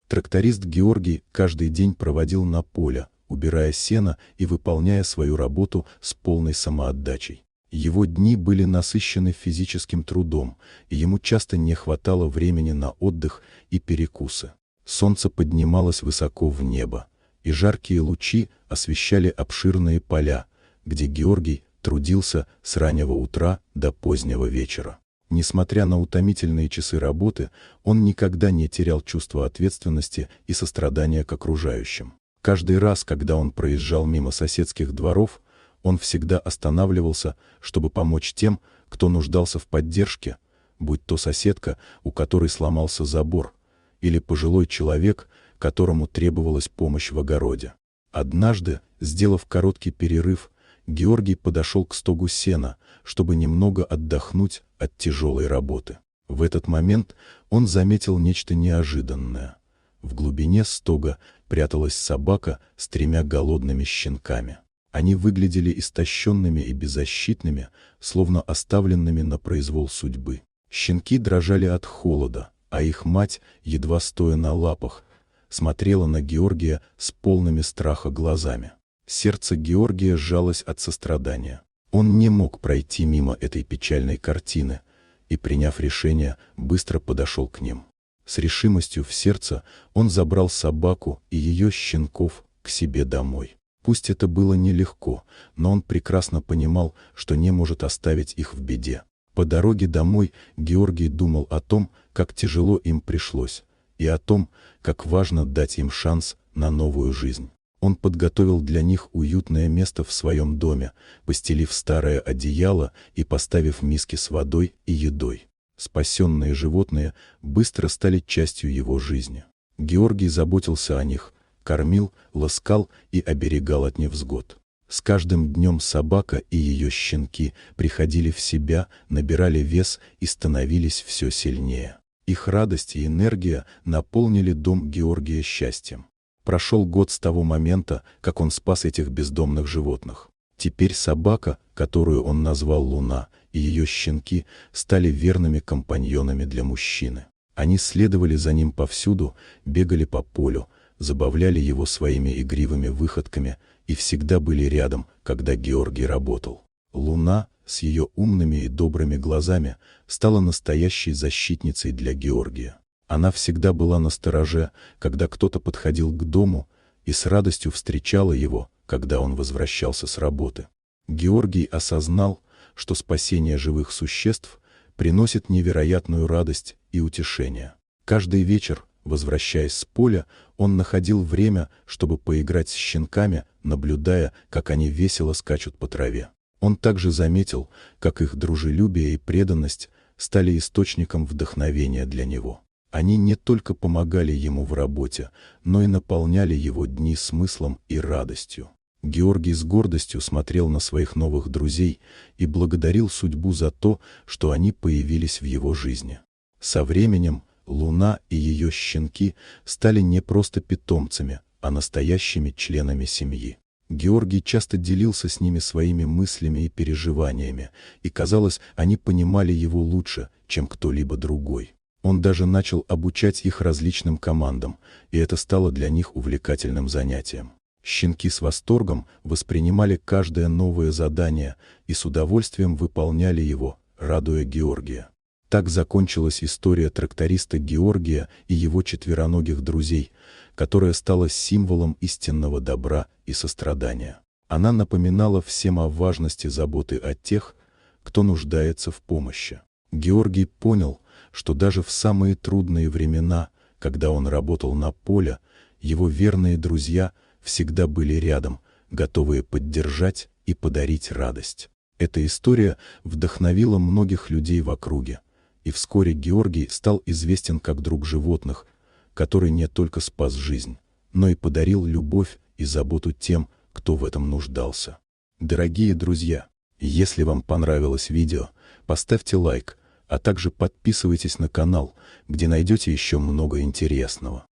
Тракторист Георгий каждый день проводил на поле, убирая сено и выполняя свою работу с полной самоотдачей. Его дни были насыщены физическим трудом, и ему часто не хватало времени на отдых и перекусы. Солнце поднималось высоко в небо, и жаркие лучи освещали обширные поля, где Георгий трудился с раннего утра до позднего вечера. Несмотря на утомительные часы работы, он никогда не терял чувства ответственности и сострадания к окружающим. Каждый раз, когда он проезжал мимо соседских дворов, он всегда останавливался, чтобы помочь тем, кто нуждался в поддержке, будь то соседка, у которой сломался забор, или пожилой человек, которому требовалась помощь в огороде. Однажды, сделав короткий перерыв, Георгий подошел к стогу сена, чтобы немного отдохнуть от тяжелой работы. В этот момент он заметил нечто неожиданное. В глубине стога пряталась собака с 3 голодными щенками. Они выглядели истощенными и беззащитными, словно оставленными на произвол судьбы. Щенки дрожали от холода, а их мать, едва стоя на лапах, смотрела на Георгия с полными страха глазами. Сердце Георгия сжалось от сострадания. Он не мог пройти мимо этой печальной картины и, приняв решение, быстро подошел к ним. С решимостью в сердце он забрал собаку и ее щенков к себе домой. Пусть это было нелегко, но он прекрасно понимал, что не может оставить их в беде. По дороге домой Георгий думал о том, как тяжело им пришлось, и о том, как важно дать им шанс на новую жизнь. Он подготовил для них уютное место в своем доме, постелив старое одеяло и поставив миски с водой и едой. Спасенные животные быстро стали частью его жизни. Георгий заботился о них, кормил, ласкал и оберегал от невзгод. С каждым днем собака и ее щенки приходили в себя, набирали вес и становились все сильнее. Их радость и энергия наполнили дом Георгия счастьем. Прошел год с того момента, как он спас этих бездомных животных. Теперь собака, которую он назвал Луна, и ее щенки стали верными компаньонами для мужчины. Они следовали за ним повсюду, бегали по полю, забавляли его своими игривыми выходками и всегда были рядом, когда Георгий работал. Луна с ее умными и добрыми глазами стала настоящей защитницей для Георгия. Она всегда была настороже, когда кто-то подходил к дому, и с радостью встречала его, когда он возвращался с работы. Георгий осознал, что спасение живых существ приносит невероятную радость и утешение. Каждый вечер, возвращаясь с поля, он находил время, чтобы поиграть с щенками, наблюдая, как они весело скачут по траве. Он также заметил, как их дружелюбие и преданность стали источником вдохновения для него. Они не только помогали ему в работе, но и наполняли его дни смыслом и радостью. Георгий с гордостью смотрел на своих новых друзей и благодарил судьбу за то, что они появились в его жизни. Со временем Луна и ее щенки стали не просто питомцами, а настоящими членами семьи. Георгий часто делился с ними своими мыслями и переживаниями, и, казалось, они понимали его лучше, чем кто-либо другой. Он даже начал обучать их различным командам, и это стало для них увлекательным занятием. Щенки с восторгом воспринимали каждое новое задание и с удовольствием выполняли его, радуя Георгия. Так закончилась история тракториста Георгия и его четвероногих друзей, которая стала символом истинного добра и сострадания. Она напоминала всем о важности заботы о тех, кто нуждается в помощи. Георгий понял, что даже в самые трудные времена, когда он работал на поле, его верные друзья всегда были рядом, готовые поддержать и подарить радость. Эта история вдохновила многих людей в округе, и вскоре Георгий стал известен как друг животных, который не только спас жизнь, но и подарил любовь и заботу тем, кто в этом нуждался. Дорогие друзья, если вам понравилось видео, поставьте лайк, а также подписывайтесь на канал, где найдете еще много интересного.